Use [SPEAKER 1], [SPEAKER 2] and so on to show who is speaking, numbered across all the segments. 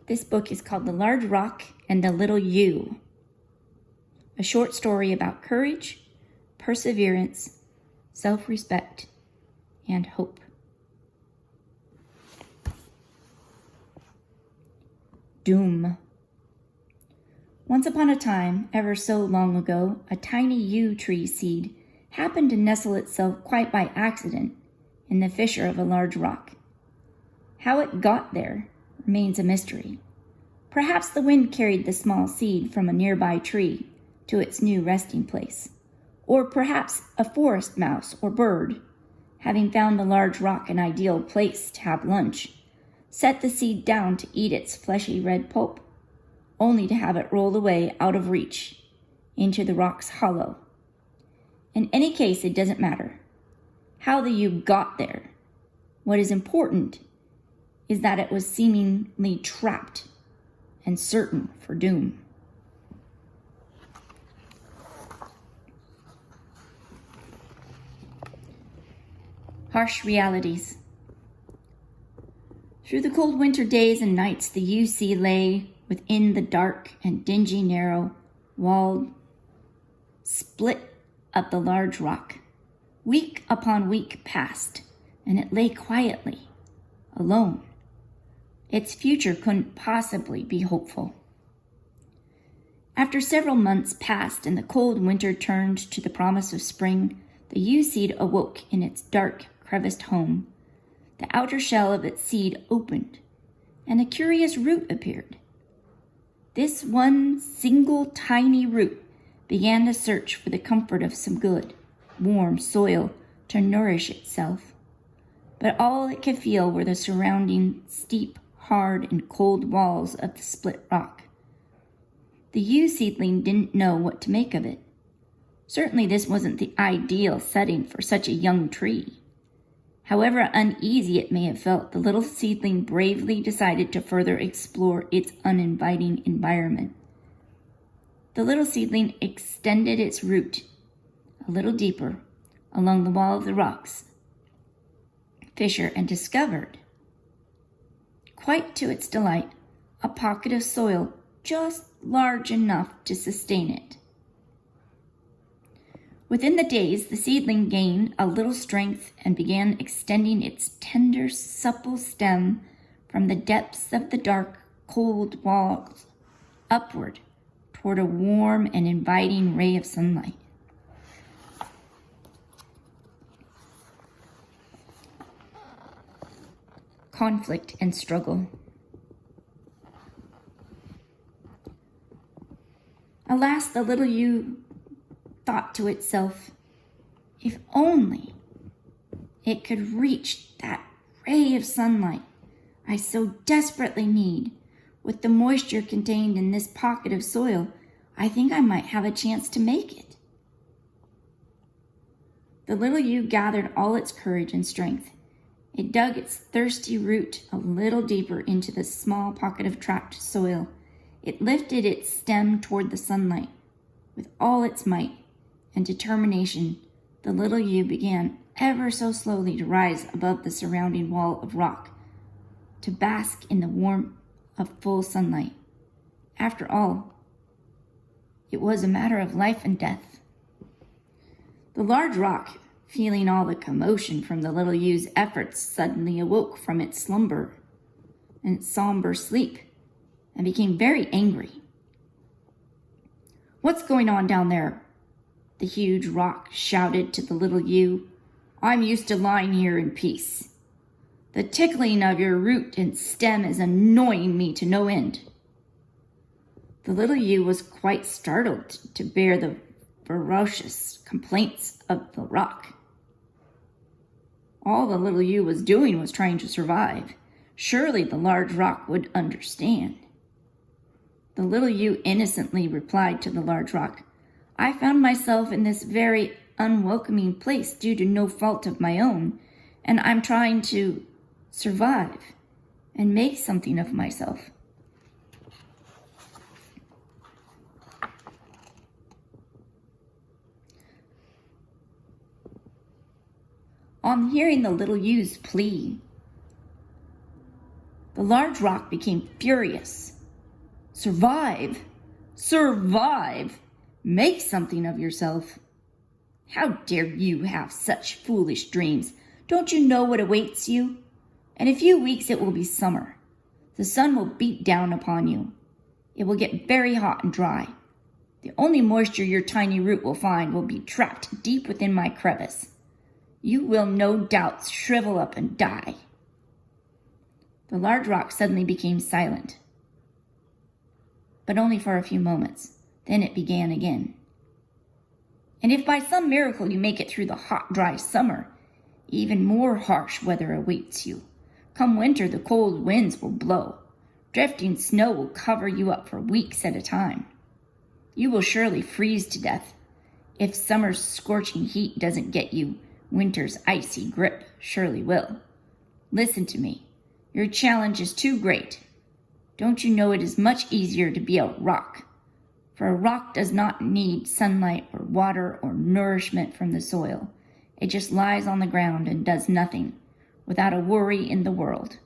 [SPEAKER 1] This book is called The Large Rock and the Little U, a short story about courage, perseverance, self-respect, and hope. Doom. Once upon a time, ever so long ago, a tiny yew tree seed happened to nestle itself quite by accident in the fissure of a large rock. How it got there remains a mystery. Perhaps the wind carried the small seed from a nearby tree to its new resting place. Or perhaps a forest mouse or bird, having found the large rock an ideal place to have lunch, set the seed down to eat its fleshy red pulp, only to have it rolled away out of reach into the rock's hollow. In any case, it doesn't matter how the yew got there. What is important is that it was seemingly trapped and certain for doom. Harsh realities. Through the cold winter days and nights, the yew seed lay within the dark and dingy, narrow, walled split of the large rock. Week upon week passed, and it lay quietly, alone. Its future couldn't possibly be hopeful. After several months passed and the cold winter turned to the promise of spring, the yew seed awoke in its dark, creviced home. The outer shell of its seed opened, and a curious root appeared. This one single tiny root began to search for the comfort of some good, warm soil to nourish itself. But all it could feel were the surrounding steep, hard, and cold walls of the split rock. The yew seedling didn't know what to make of it. Certainly this wasn't the ideal setting for such a young tree. However uneasy it may have felt, the little seedling bravely decided to further explore its uninviting environment. The little seedling extended its root a little deeper along the wall of the rock's fissure and discovered, quite to its delight, a pocket of soil just large enough to sustain it. Within the days, the seedling gained a little strength and began extending its tender, supple stem from the depths of the dark, cold walls upward toward a warm and inviting ray of sunlight. Conflict and struggle. Alas, the little yew thought to itself, if only it could reach that ray of sunlight I so desperately need. With the moisture contained in this pocket of soil, I think I might have a chance to make it. The little yew gathered all its courage and strength. It dug its thirsty root a little deeper into the small pocket of trapped soil. It lifted its stem toward the sunlight. With all its might and determination, the little yew began ever so slowly to rise above the surrounding wall of rock, to bask in the warmth of full sunlight. After all, it was a matter of life and death. The large rock, feeling all the commotion from the little yew's efforts, suddenly awoke from its slumber and its somber sleep and became very angry. "What's going on down there?" the huge rock shouted to the little yew. "I'm used to lying here in peace. The tickling of your root and stem is annoying me to no end." The little yew was quite startled to bear the ferocious complaints of the rock. All the little yew was doing was trying to survive. Surely the large rock would understand. The little yew innocently replied to the large rock, "I found myself in this very unwelcoming place due to no fault of my own, and I'm trying to survive and make something of myself." On hearing the little yew's plea, The large rock became furious. Survive? Survive? Make something of yourself. How dare you have such foolish dreams? Don't you know what awaits you? In a few weeks it will be summer. The sun will beat down upon you. It will get very hot and dry. The only moisture your tiny root will find will be trapped deep within my crevice. You will no doubt shrivel up and die. The large rock suddenly became silent, but only for a few moments. Then it began again. And if by some miracle you make it through the hot, dry summer, even more harsh weather awaits you. Come winter, the cold winds will blow. Drifting snow will cover you up for weeks at a time. You will surely freeze to death. If summer's scorching heat doesn't get you, winter's icy grip surely will. Listen to me. Your challenge is too great. Don't you know it is much easier to be a rock? For a rock does not need sunlight or water or nourishment from the soil. It just lies on the ground and does nothing, without a worry in the world.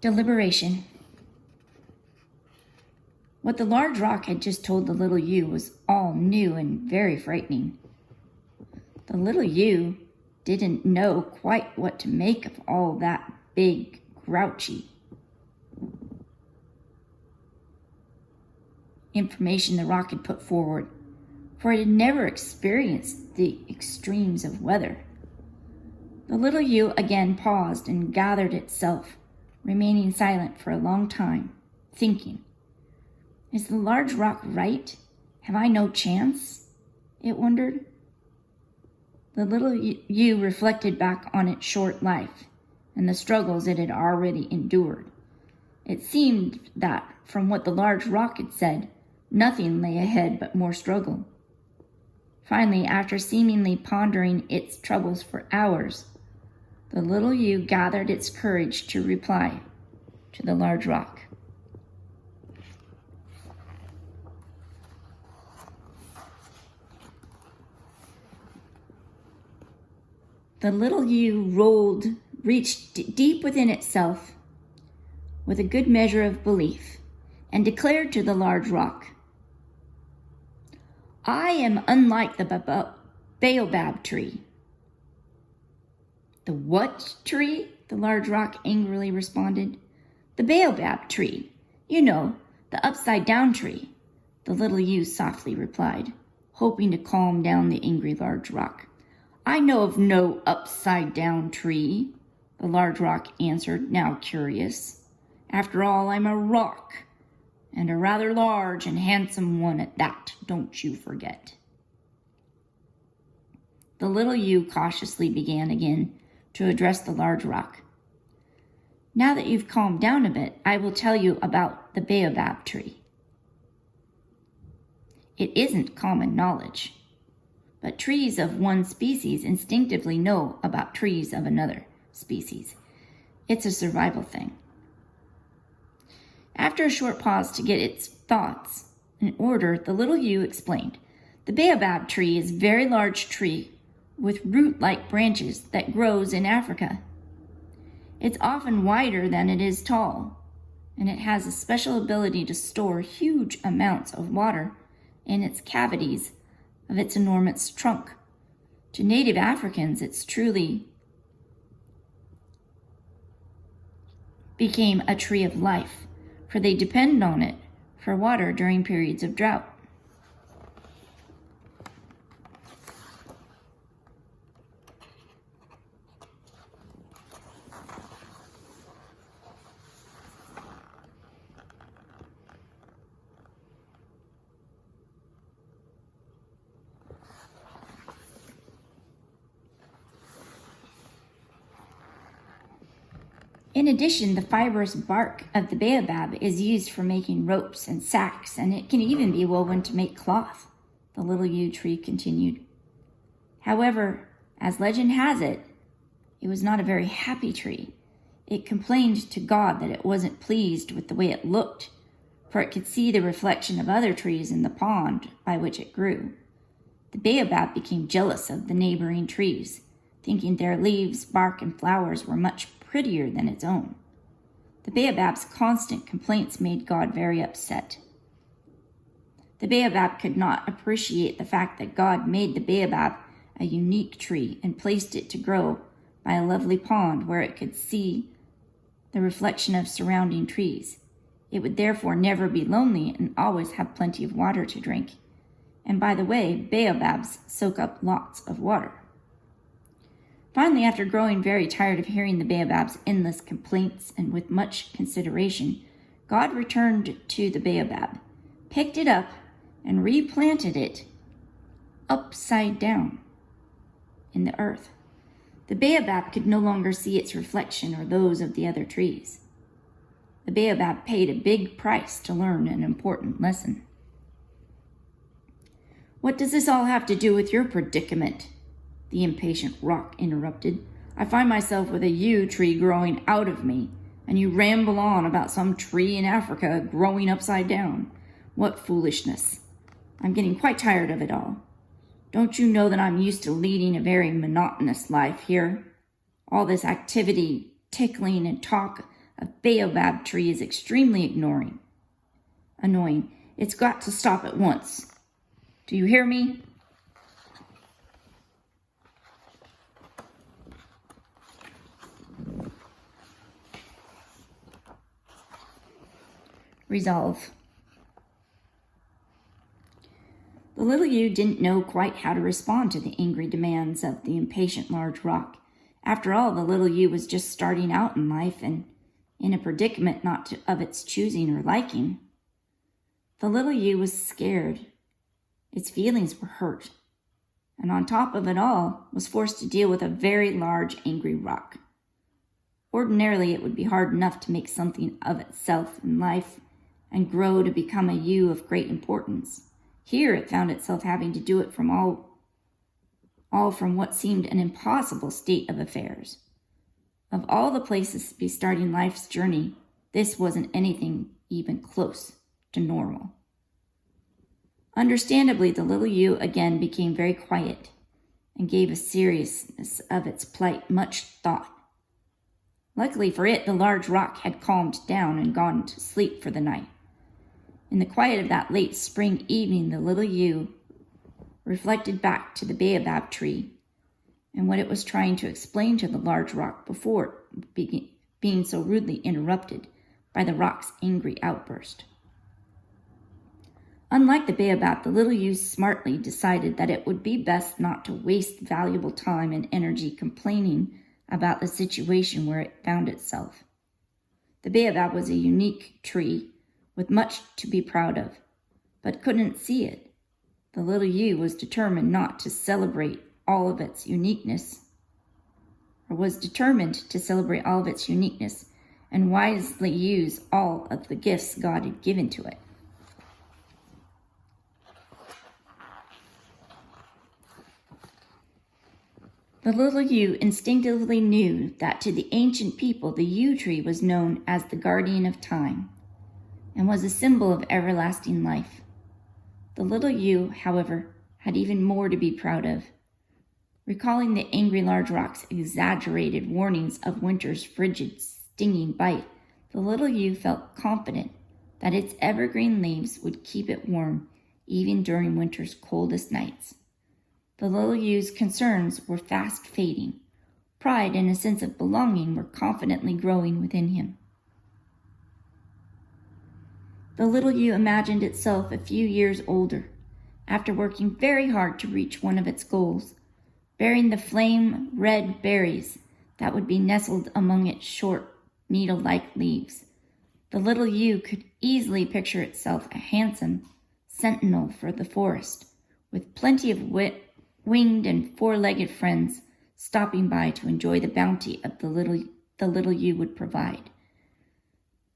[SPEAKER 1] Deliberation. What the large rock had just told the little ewe was all new and very frightening. The little ewe didn't know quite what to make of all that big, grouchy information the rock had put forward, for it had never experienced the extremes of weather. The little ewe again paused and gathered itself, remaining silent for a long time, thinking. Is the large rock right? Have I no chance? It wondered. The little ewe reflected back on its short life and the struggles it had already endured. It seemed that, from what the large rock had said, nothing lay ahead but more struggle. Finally, after seemingly pondering its troubles for hours, the little ewe gathered its courage to reply to the large rock. The little ewe reached deep within itself with a good measure of belief and declared to the large rock, I am unlike the baobab tree. The what tree? The large rock angrily responded. The baobab tree. You know, the upside-down tree, the little ewe softly replied, hoping to calm down the angry large rock. I know of no upside-down tree, the large rock answered, now curious. After all, I'm a rock, and a rather large and handsome one at that, don't you forget. The little ewe cautiously began again to address the large rock. Now that you've calmed down a bit, I will tell you about the baobab tree. It isn't common knowledge, but trees of one species instinctively know about trees of another species. It's a survival thing. After a short pause to get its thoughts in order, the little ewe explained. The baobab tree is a very large tree with root-like branches that grows in Africa. It's often wider than it is tall, and it has a special ability to store huge amounts of water in its cavities of its enormous trunk. To native Africans, it's truly became a tree of life, for they depend on it for water during periods of drought. In addition, the fibrous bark of the baobab is used for making ropes and sacks, and it can even be woven to make cloth, the little yew tree continued. However, as legend has it, it was not a very happy tree. It complained to God that it wasn't pleased with the way it looked, for it could see the reflection of other trees in the pond by which it grew. The baobab became jealous of the neighboring trees, thinking their leaves, bark, and flowers were much prettier than its own. The baobab's constant complaints made God very upset. The baobab could not appreciate the fact that God made the baobab a unique tree and placed it to grow by a lovely pond where it could see the reflection of surrounding trees. It would therefore never be lonely and always have plenty of water to drink. And by the way, baobabs soak up lots of water. Finally, after growing very tired of hearing the baobab's endless complaints and with much consideration, God returned to the baobab, picked it up, and replanted it upside down in the earth. The baobab could no longer see its reflection or those of the other trees. The baobab paid a big price to learn an important lesson. "What does this all have to do with your predicament?" the impatient rock interrupted. "I find myself with a yew tree growing out of me, and you ramble on about some tree in Africa growing upside down. What foolishness! I'm getting quite tired of it all. Don't you know that I'm used to leading a very monotonous life here? All this activity, tickling, and talk of baobab tree is extremely annoying. It's got to stop at once. Do you hear me?" Resolve. The little yew didn't know quite how to respond to the angry demands of the impatient large rock. After all, the little yew was just starting out in life and in a predicament not of its choosing or liking. The little yew was scared. Its feelings were hurt. And on top of it all, was forced to deal with a very large, angry rock. Ordinarily, it would be hard enough to make something of itself in life and grow to become a yew of great importance. Here it found itself having to do it from all from what seemed an impossible state of affairs. Of all the places to be starting life's journey, this wasn't anything even close to normal. Understandably, the little yew again became very quiet and gave a seriousness of its plight much thought. Luckily for it, the large rock had calmed down and gone to sleep for the night. In the quiet of that late spring evening, the little yew reflected back to the baobab tree and what it was trying to explain to the large rock before being so rudely interrupted by the rock's angry outburst. Unlike the baobab, the little yew smartly decided that it would be best not to waste valuable time and energy complaining about the situation where it found itself. The baobab was a unique tree with much to be proud of, but couldn't see it. The little yew was determined not to celebrate all of its uniqueness, and wisely use all of the gifts God had given to it. The little yew instinctively knew that to the ancient people the yew tree was known as the guardian of time and was a symbol of everlasting life. The little yew, however, had even more to be proud of. Recalling the angry large rock's exaggerated warnings of winter's frigid, stinging bite, the little yew felt confident that its evergreen leaves would keep it warm even during winter's coldest nights. The little yew's concerns were fast fading. Pride and a sense of belonging were confidently growing within him. The little yew imagined itself a few years older, after working very hard to reach one of its goals, bearing the flame-red berries that would be nestled among its short, needle-like leaves. The little yew could easily picture itself a handsome sentinel for the forest, with plenty of winged and four-legged friends stopping by to enjoy the bounty of the little yew would provide.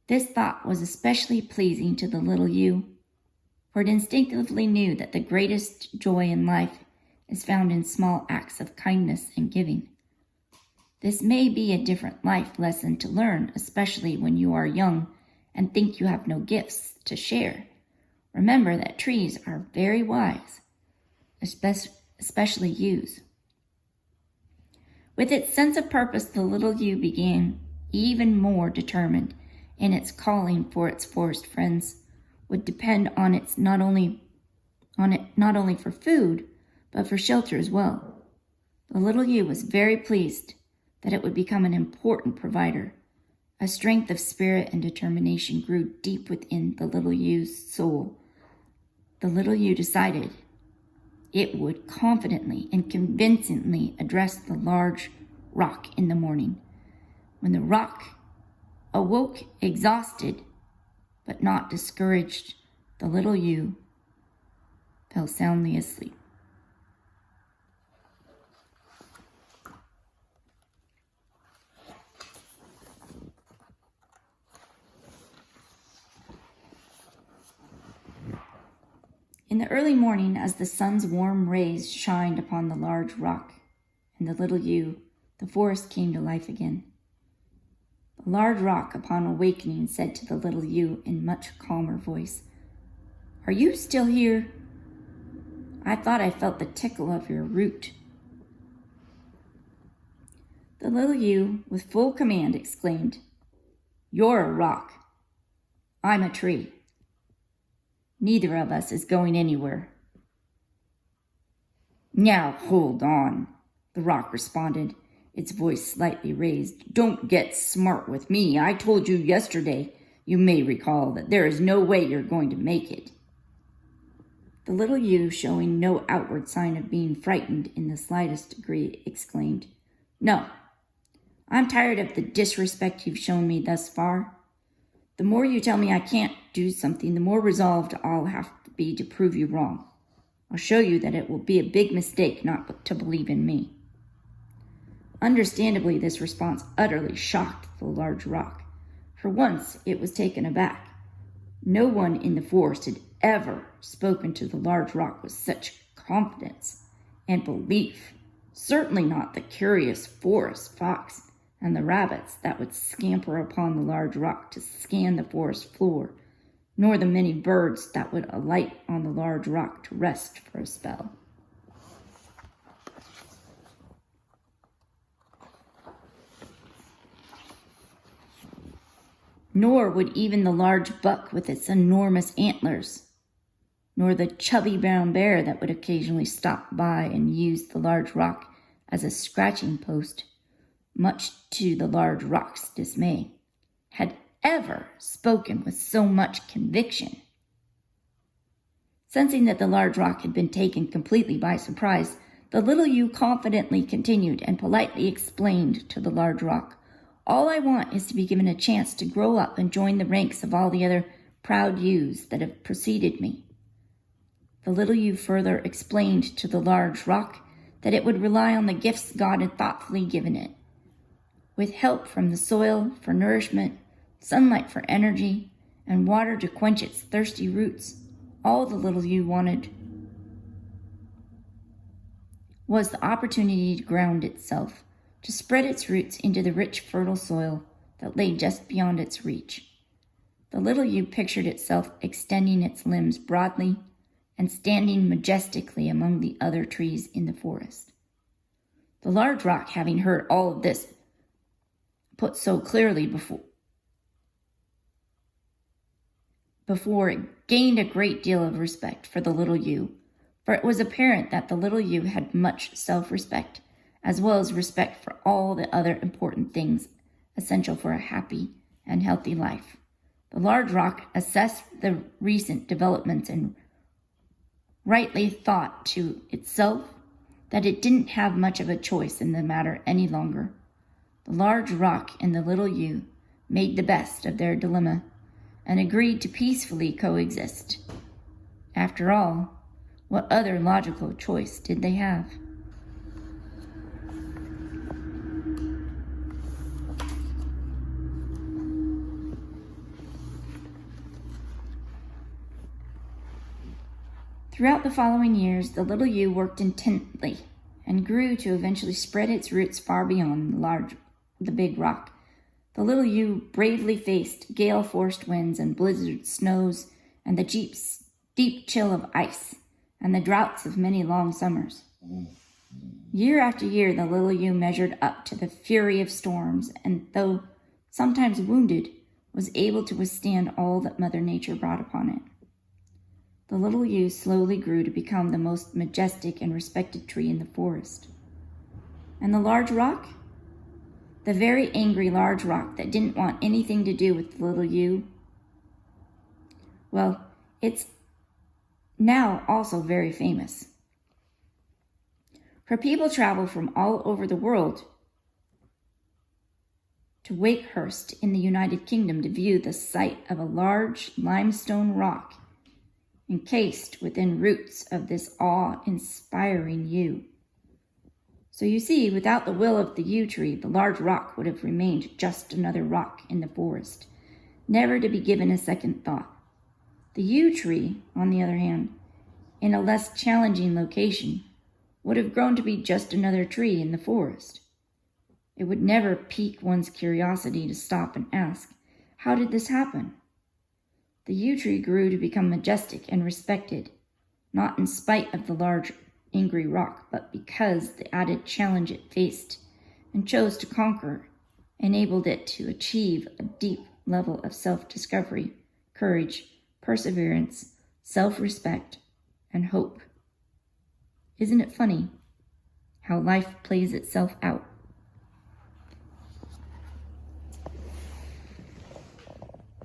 [SPEAKER 1] This thought was especially pleasing to the little yew, for it instinctively knew that the greatest joy in life is found in small acts of kindness and giving. This may be a different life lesson to learn, especially when you are young and think you have no gifts to share. Remember that trees are very wise, especially yews. With its sense of purpose, the little yew began even more determined, and its calling for its forest friends would depend on it not only for food, but for shelter as well. The little yew was very pleased that it would become an important provider. A strength of spirit and determination grew deep within the little yew's soul. The little yew decided it would confidently and convincingly address the large rock in the morning. When the rock awoke exhausted but not discouraged, the little yew fell soundly asleep. In the early morning, as the sun's warm rays shined upon the large rock and the little yew, the forest came to life again. The large rock, upon awakening, said to the little yew in much calmer voice, "Are you still here? I thought I felt the tickle of your root." The little yew, with full command, exclaimed, "You're a rock. I'm a tree. Neither of us is going anywhere." "Now, hold on," the rock responded, its voice slightly raised. "Don't get smart with me. I told you yesterday, you may recall, that there is no way you're going to make it." The little yew, showing no outward sign of being frightened in the slightest degree, exclaimed, "No, I'm tired of the disrespect you've shown me thus far. The more you tell me I can't do something, the more resolved I'll have to be to prove you wrong. I'll show you that it will be a big mistake not to believe in me." Understandably, this response utterly shocked the large rock. For once, it was taken aback. No one in the forest had ever spoken to the large rock with such confidence and belief. Certainly not the curious forest fox and the rabbits that would scamper upon the large rock to scan the forest floor, nor the many birds that would alight on the large rock to rest for a spell. Nor would even the large buck with its enormous antlers, nor the chubby brown bear that would occasionally stop by and use the large rock as a scratching post, much to the large rock's dismay, had ever spoken with so much conviction. Sensing that the large rock had been taken completely by surprise, the little yew confidently continued and politely explained to the large rock, "All I want is to be given a chance to grow up and join the ranks of all the other proud yews that have preceded me." The little yew further explained to the large rock that it would rely on the gifts God had thoughtfully given it. With help from the soil for nourishment, sunlight for energy, and water to quench its thirsty roots, all the little yew wanted was the opportunity to ground itself, to spread its roots into the rich, fertile soil that lay just beyond its reach. The little yew pictured itself extending its limbs broadly and standing majestically among the other trees in the forest. The large rock, having heard all of this put so clearly before it gained a great deal of respect for the little yew, for it was apparent that the little yew had much self-respect, as well as respect for all the other important things essential for a happy and healthy life. The large rock assessed the recent developments and rightly thought to itself that it didn't have much of a choice in the matter any longer. The large rock and the little yew made the best of their dilemma and agreed to peacefully coexist. After all, what other logical choice did they have? Throughout the following years, the little yew worked intently and grew to eventually spread its roots far beyond the big rock. The little yew bravely faced gale-forced winds and blizzard snows and the deep chill of ice and the droughts of many long summers. Year after year, the little yew measured up to the fury of storms, and though sometimes wounded, was able to withstand all that Mother Nature brought upon it. The little yew slowly grew to become the most majestic and respected tree in the forest. And the large rock? The very angry large rock that didn't want anything to do with the little yew? Well, it's now also very famous. For people travel from all over the world to Wakehurst in the United Kingdom to view the sight of a large limestone rock encased within roots of this awe-inspiring yew. So you see, without the will of the yew tree, the large rock would have remained just another rock in the forest, never to be given a second thought. The yew tree, on the other hand, in a less challenging location, would have grown to be just another tree in the forest. It would never pique one's curiosity to stop and ask, how did this happen? The yew tree grew to become majestic and respected, not in spite of the large, angry rock, but because the added challenge it faced and chose to conquer enabled it to achieve a deep level of self-discovery, courage, perseverance, self-respect, and hope. Isn't it funny how life plays itself out?